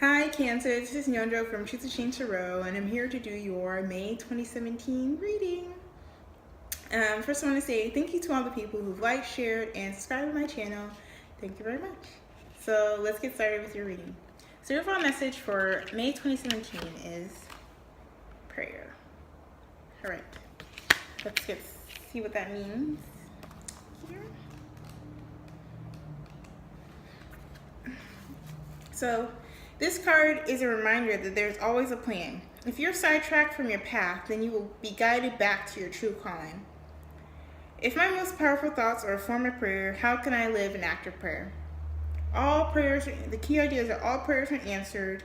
Hi Cancer, this is Nyondro from Choose to Change Tarot, and I'm here to do your May 2017 reading. First I want to say thank you to all the people who've liked, shared, and subscribed to my channel. Thank you very much. So let's get started with your reading. So your overall message for May 2017 is prayer. Alright, let's see what that means here. So this card is a reminder that there's always a plan. If you're sidetracked from your path, then you will be guided back to your true calling. If my most powerful thoughts are a form of prayer, how can I live an act of prayer? All prayers, the key idea is that all prayers are answered,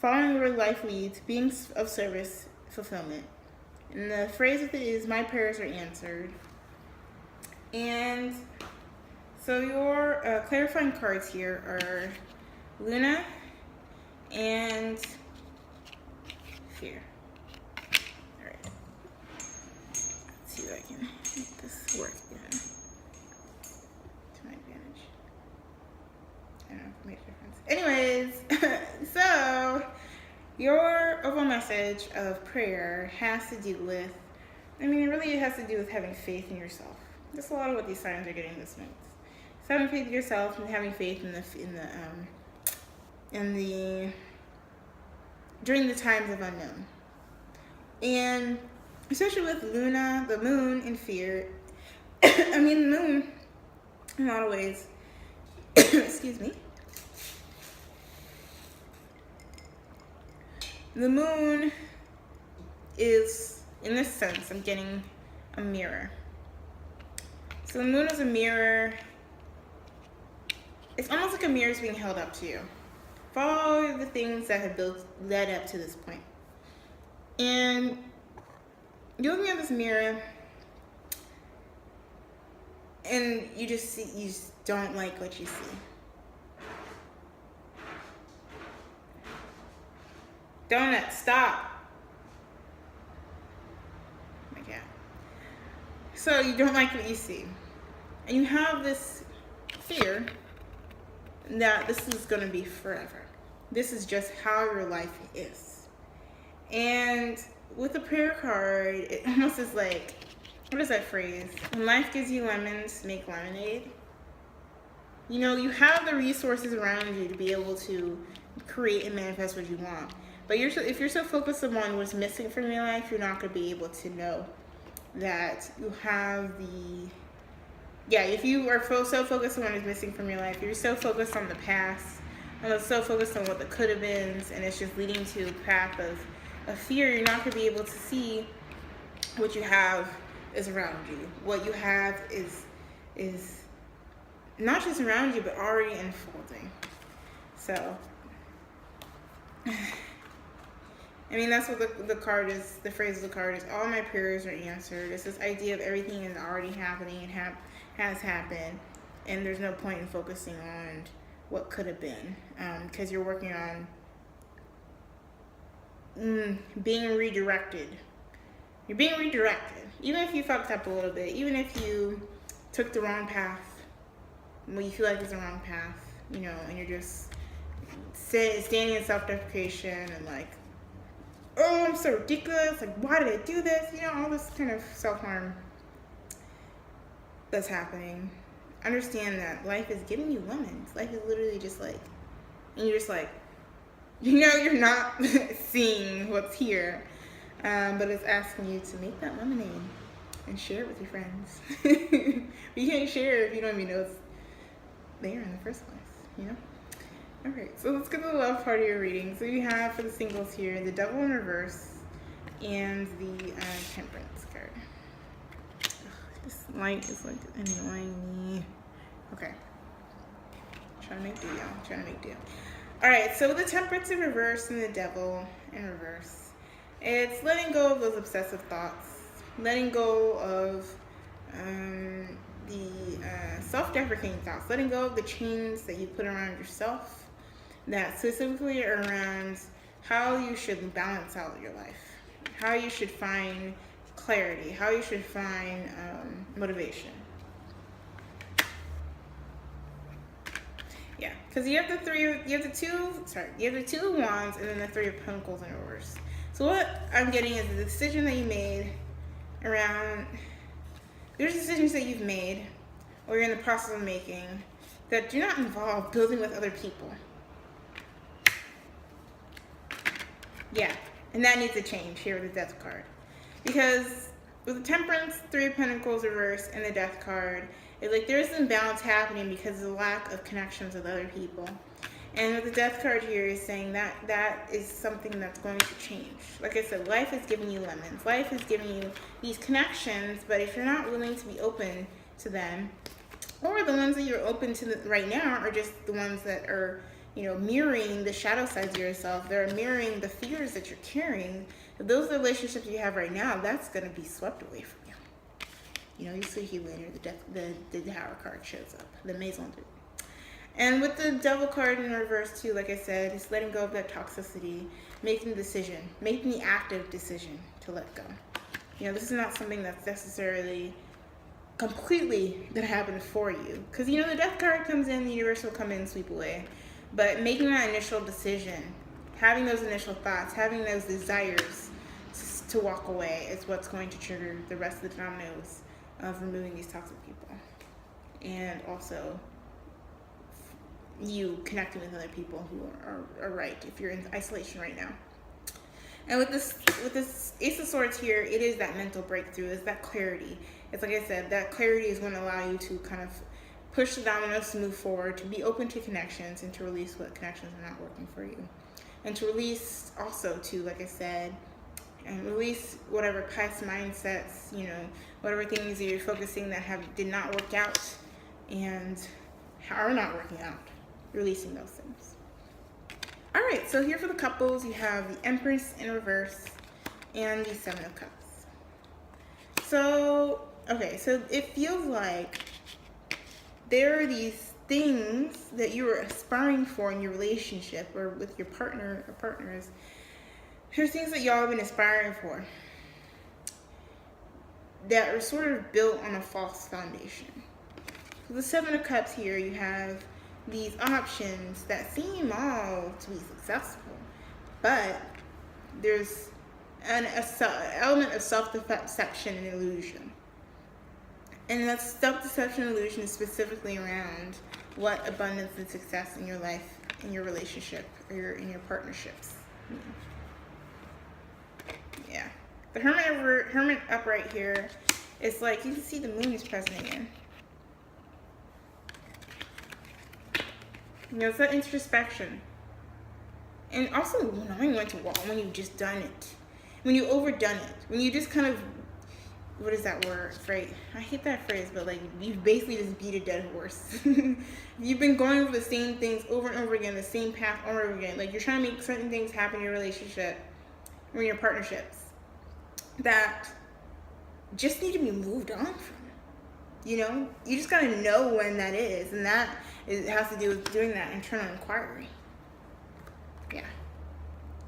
following where life leads, being of service, fulfillment. And the phrase with it is, my prayers are answered. And so your clarifying cards here are Luna and Fear. Alright. Let's see if I can make this work again. To my advantage. I don't know if it makes a difference. Anyways, so your overall message of prayer has to do with, it really has to do with having faith in yourself. That's a lot of what these signs are getting this month. It's having faith in yourself and having faith during the times of unknown. And especially with Luna, the moon, and Fear, the moon, in a lot of ways, excuse me, the moon is, in this sense, I'm getting a mirror. So the moon is a mirror. It's almost like a mirror is being held up to you. Follow the things that have led up to this point. And you're looking at this mirror and you just don't like what you see. Donut, stop. Oh my God. So you don't like what you see. And you have this fear that this is going to be forever. This is just how your life is. And with the prayer card, it almost is like, what is that phrase? When life gives you lemons, make lemonade. You know, you have the resources around you to be able to create and manifest what you want. But if you're so focused on what's missing from your life, you're not going to be able to know that you have if you are so focused on what is missing from your life, you're so focused on the past, and so focused on what the could have been, and it's just leading to a path of fear, you're not going to be able to see what you have is around you. What you have is not just around you, but already unfolding. So, that's what the card is, the phrase of the card is, all my prayers are answered. It's this idea of everything is already happening and has happened, and there's no point in focusing on what could have been, because you're working on being redirected. You're being redirected. Even if you fucked up a little bit, even if you took the wrong path, what you feel like is the wrong path, and you're just standing in self-deprecation and like, oh, I'm so ridiculous, like, why did I do this? All this kind of self-harm that's happening. Understand that life is giving you lemons. Life is literally just like, and you're just like, you're not seeing what's here, but it's asking you to make that lemonade and share it with your friends. You can't share if you don't even know it's there in the first place, Alright, so let's get to the love part of your reading. So you have, for the singles here, the Devil in Reverse and the Temperance card. This light is like annoying me. Okay. Trying to make do. Alright, so the Temperance in reverse and the Devil in reverse. It's letting go of those obsessive thoughts. Letting go of the self-deprecating thoughts. Letting go of the chains that you put around yourself that specifically are around how you should balance out your life. How you should find clarity, how you should find motivation. Because you have the two of wands and then the three of pentacles in reverse. So what I'm getting is the decision that you made around, there's decisions that you've made or you're in the process of making that do not involve building with other people. Yeah, and that needs to change here with the Death card. Because with the Temperance, Three of Pentacles reverse, and the Death card, it's like there's an imbalance happening because of the lack of connections with other people. And with the Death card here is saying that is something that's going to change. Like I said, life is giving you lemons. Life is giving you these connections, but if you're not willing to be open to them, or the ones that you're open to right now are just the ones that are, mirroring the shadow sides of yourself. They're mirroring the fears that you're carrying. If those are relationships you have right now, that's going to be swept away from you. You see here later, the Tower card shows up, the Maison 3. And with the Devil card in reverse too, like I said, it's letting go of that toxicity, making the decision, making the active decision to let go. This is not something that's necessarily completely going to happen for you. Because, the Death card comes in, the universe will come in and sweep away. But making that initial decision, having those initial thoughts, having those desires to walk away is what's going to trigger the rest of the dominoes of removing these toxic people. And also you connecting with other people who are right if you're in isolation right now. And with this Ace of Swords here, it is that mental breakthrough, it's that clarity. It's like I said, that clarity is going to allow you to kind of push the dominoes to move forward, to be open to connections, and to release what connections are not working for you. And to release also to, like I said, and release whatever past mindsets, whatever things that you're focusing that did not work out and are not working out. Releasing those things. All right, so here for the couples, you have the Empress in reverse and the Seven of Cups. So, okay, so it feels like there are these things that you are aspiring for in your relationship or with your partner or partners. There's things that y'all have been aspiring for that are sort of built on a false foundation. So the Seven of Cups here, you have these options that seem all to be successful, but there's an element of self-deception and illusion. And that self-deception and illusion is specifically around what abundance and success in your life, in your relationship, or in your partnerships. Yeah. The Hermit upright here, it's like you can see the moon is present again. It's that introspection. And also knowing when to walk, when you've just done it. When you've overdone it. When you just kind of, what is that word? Right? I hate that phrase, but like you've basically just beat a dead horse. You've been going over the same things over and over again, the same path over and over again. Like you're trying to make certain things happen in your relationship or in your partnerships that just need to be moved on from. You just gotta know when that is, and that it has to do with doing that internal inquiry. Yeah.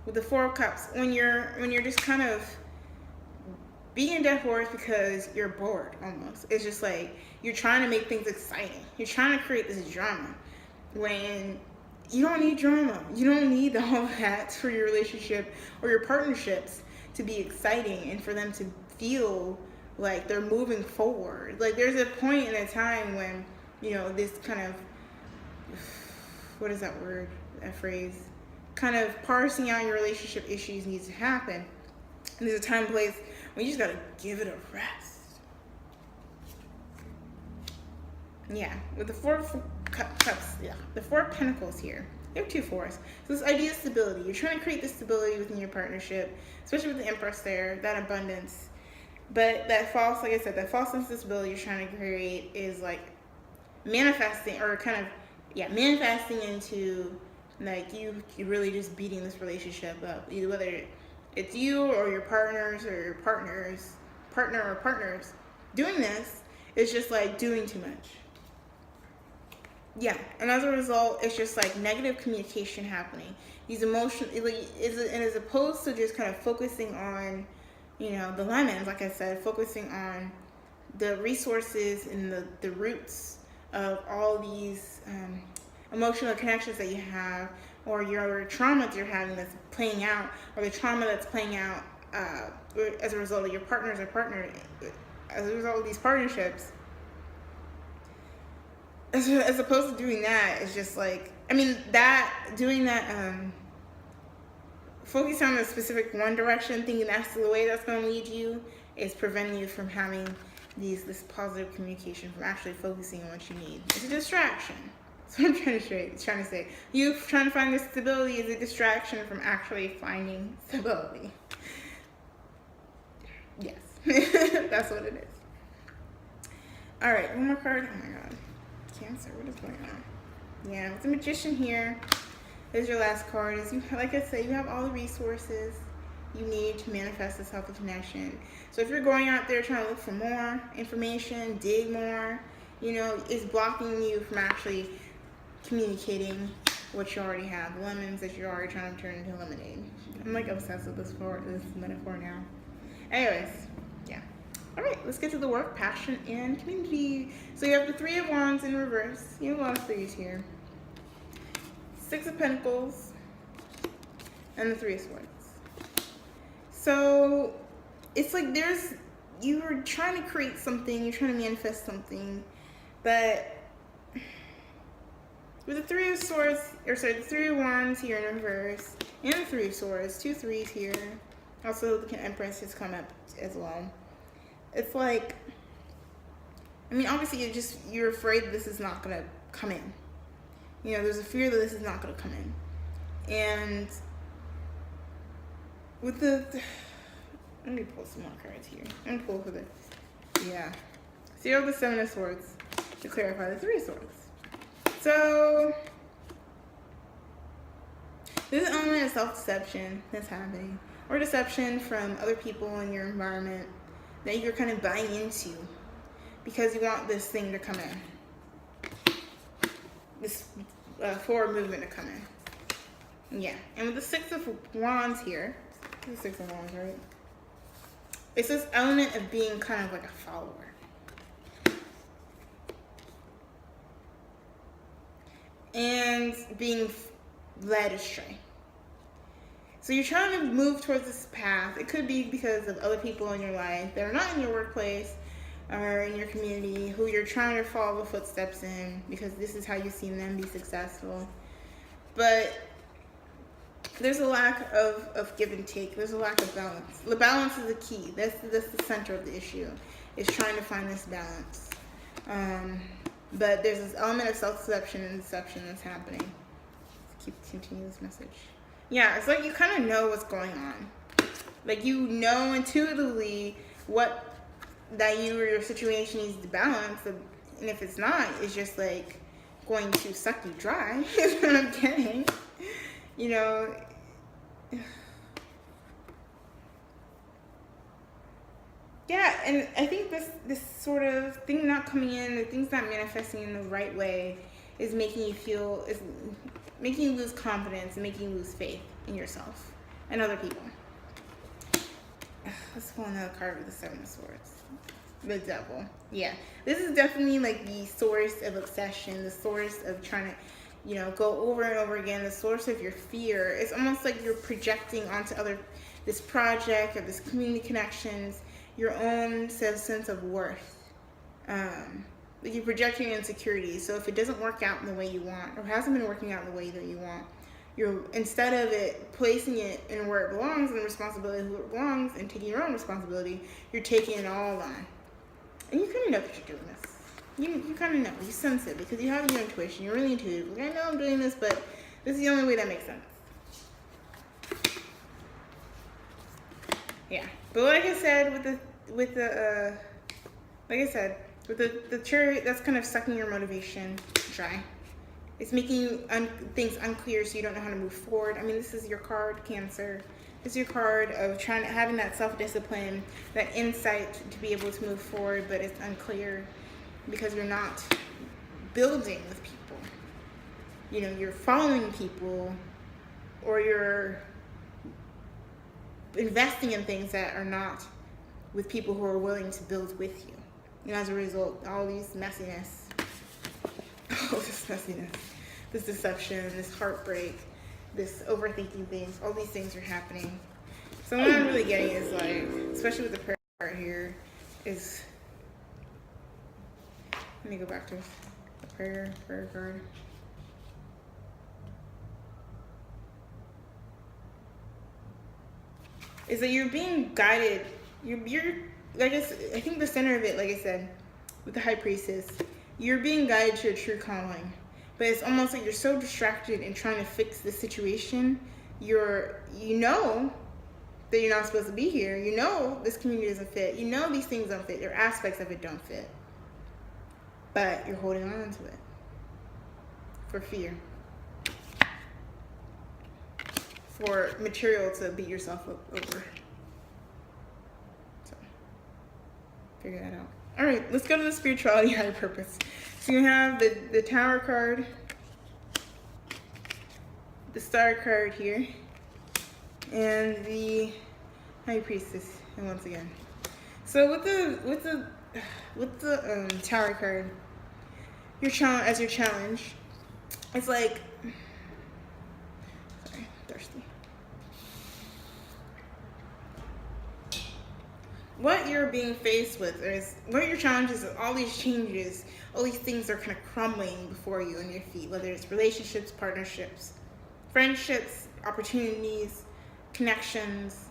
With the Four of Cups, when you're just kind of being a dead horse because you're bored almost. It's just like you're trying to make things exciting. You're trying to create this drama when you don't need drama. You don't need all of that for your relationship or your partnerships to be exciting and for them to feel like they're moving forward. Like there's a point in a time when, this kind of, what is that word, that phrase? Kind of parsing out your relationship issues needs to happen. And there's a time and place when you just gotta give it a rest. Yeah, with the Four of Cups, the Four of Pentacles here. You have two fours. So this idea of stability. You're trying to create this stability within your partnership, especially with the Empress there, that abundance. But that false, like I said, that false sense of stability you're trying to create is like manifesting or kind of, manifesting into like you really just beating this relationship up. Either whether it's you or your partner or partners doing this, it's just like doing too much. Yeah, and as a result, it's just like negative communication happening. These emotions, and as opposed to just kind of focusing on, the lemons, like I said, focusing on the resources and the roots of all these emotional connections that you have, or your trauma that you're having that's playing out, or the trauma that's playing out as a result of your partner, as a result of these partnerships. As opposed to doing that, it's just like, I mean, focus on a specific one direction, thinking that's the way that's going to lead you, is preventing you from having this positive communication, from actually focusing on what you need. It's a distraction. That's what I'm trying to say. You trying to find this stability is a distraction from actually finding stability. Yes, that's what it is. All right, one more card. Oh my God, Cancer. What is going on? Yeah, with the Magician here. Is your last card. Is, like I said, you have all the resources you need to manifest this healthy connection. So if you're going out there trying to look for more information, dig more, it's blocking you from actually communicating what you already have, the lemons that you're already trying to turn into lemonade. I'm like obsessed with this metaphor now. Anyways, yeah. All right, let's get to the work, passion, and community. So you have the Three of Wands in reverse. You have a lot of threes here. Six of Pentacles, and the Three of Swords. So it's like you were trying to create something, you're trying to manifest something, but with the Three of Swords, the Three of Wands here in reverse, and the Three of Swords, two threes here. Also, the Empress has come up as well. It's like, I mean, obviously you're afraid this is not gonna come in. There's a fear that this is not going to come in. And with let me pull some more cards here. I'm going to pull for this. Yeah. So you have the Seven of Swords to clarify the Three of Swords. So there's an element of self-deception that's happening, or deception from other people in your environment that you're kind of buying into because you want this thing to come in. This forward movement to come in. Yeah. And with the Six of Wands here, the Six of Wands, right? It's this element of being kind of like a follower. And being led astray. So you're trying to move towards this path. It could be because of other people in your life that are not in your workplace or in your community who you're trying to follow the footsteps in because this is how you've seen them be successful. But there's a lack of give and take. There's a lack of balance. The balance is the key. That's the center of the issue, is trying to find this balance. But there's this element of self-deception and deception that's happening. Let's continue this message. Yeah, it's like you kind of know what's going on. Like you know intuitively that you or your situation needs to balance, and if it's not, it's just like going to suck you dry. Is what I'm getting. Yeah, and I think this sort of thing not coming in, the things not manifesting in the right way, is making you lose confidence and making you lose faith in yourself and other people. Let's pull another card with the Seven of Swords. The Devil. Yeah. This is definitely like the source of obsession, the source of trying to, go over and over again, the source of your fear. It's almost like you're projecting onto this project or this community connections, your own sense of worth. Like you're projecting insecurity. So if it doesn't work out in the way you want, or hasn't been working out in the way that you want, instead of it placing it in where it belongs and the responsibility of who it belongs and taking your own responsibility, you're taking it all on. And you kind of know that you're doing this. You kind of know. You sense it because you have your intuition. You're really intuitive. Like, I know I'm doing this, but this is the only way that makes sense. Yeah. But like I said, with the chariot, that's kind of sucking your motivation dry. It's making things unclear, so you don't know how to move forward. I mean, this is your card, Cancer. This is your card of having that self-discipline, that insight to be able to move forward, but it's unclear because you're not building with people. You're following people, or you're investing in things that are not with people who are willing to build with you. As a result, all this messiness. this deception, this heartbreak, this overthinking things. All these things are happening. So what I'm really getting is like, especially with the prayer card here, is, let me go back to the prayer card. Is that you're being guided. You're like I think the center of it, like I said, with the High Priestess, you're being guided to a true calling. But it's almost like you're so distracted in trying to fix the situation. You know that you're not supposed to be here. You know this community doesn't fit. You know these things don't fit. There are aspects of it don't fit. But you're holding on to it for fear. For material to beat yourself up over. So, figure that out. All right, let's go to the spirituality higher purpose. So you have the Tower card, the Star card here, and the High Priestess. And once again, so with the Tower card, your challenge, it's like. Thirsty. What you're being faced with is what your challenges is all these changes, all these things are kind of crumbling before you on your feet, whether it's relationships, partnerships, friendships, opportunities, connections,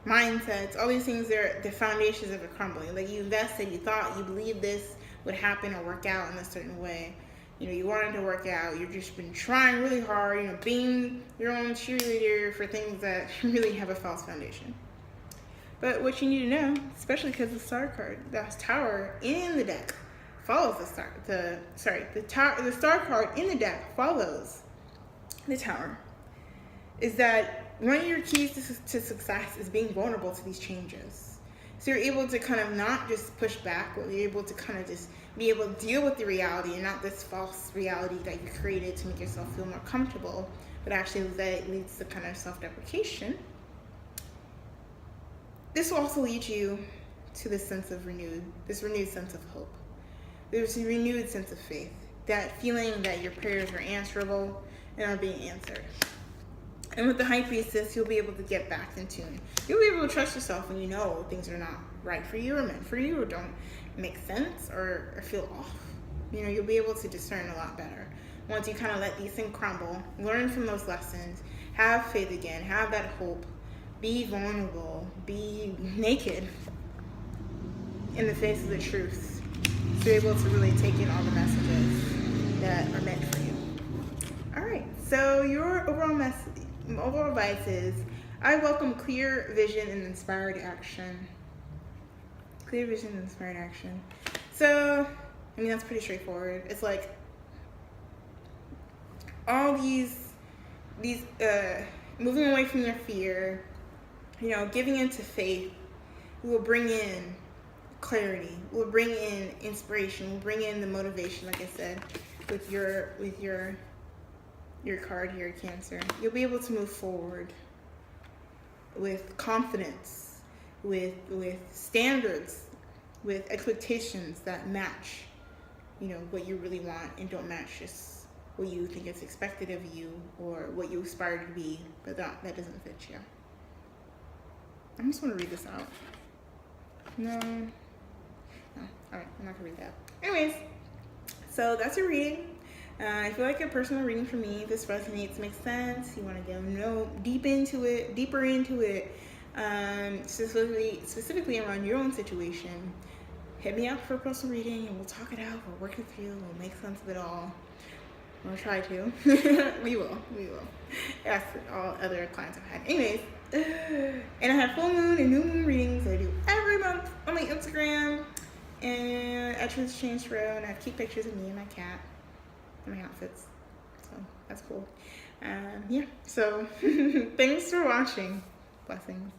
mindsets, all these things are the foundations of it crumbling. Like you invested, you thought, you believed this would happen or work out in a certain way. You know, you wanted to work out, you've just been trying really hard, you know, being your own cheerleader for things that really have a false foundation. But what you need to know, especially because the Star card, the Tower in the deck follows the Star. The Star card in the deck follows the Tower. Is that one of your keys to success is being vulnerable to these changes. So you're able to kind of not just push back, but you're able to kind of just be able to deal with the reality and not this false reality that you created to make yourself feel more comfortable, but actually that leads to kind of self-deprecation. This will also lead you to this renewed sense of hope. There's a renewed sense of faith, that feeling that your prayers are answerable and are being answered. And with the High Priestess, you'll be able to get back in tune. You'll be able to trust yourself when you know things are not right for you or meant for you or don't make sense or feel off. You know, you'll be able to discern a lot better. Once you kind of let these things crumble, learn from those lessons, have faith again, have that hope, be vulnerable, be naked in the face of the truth. So you're able to really take in all the messages that are meant for you. All right, so your overall advice is, I welcome clear vision and inspired action. Clear vision and inspired action. So, I mean, that's pretty straightforward. It's like all these moving away from your fear, you know, giving into faith will bring in clarity, will bring in inspiration, will bring in the motivation, like I said, with your card here, Cancer. You'll be able to move forward with confidence, with standards, with expectations that match, you know, what you really want and don't match just what you think is expected of you or what you aspire to be, but that doesn't fit you. I just want to read this out. No. All right, I'm not gonna read that. Anyways, so that's your reading. I feel like a personal reading for me. If this resonates, makes sense, you want to go deeper into it, specifically around your own situation, hit me up for a personal reading and we'll talk it out. We'll work it through. We'll make sense of it all. We'll try to. We will. That's all other clients I've had. Anyways, and I have full moon and new moon readings that I do every month on my Instagram and at Truth Change Row, and I have cute pictures of me and my cat and my outfits, so that's cool. Yeah, so thanks for watching. Blessings.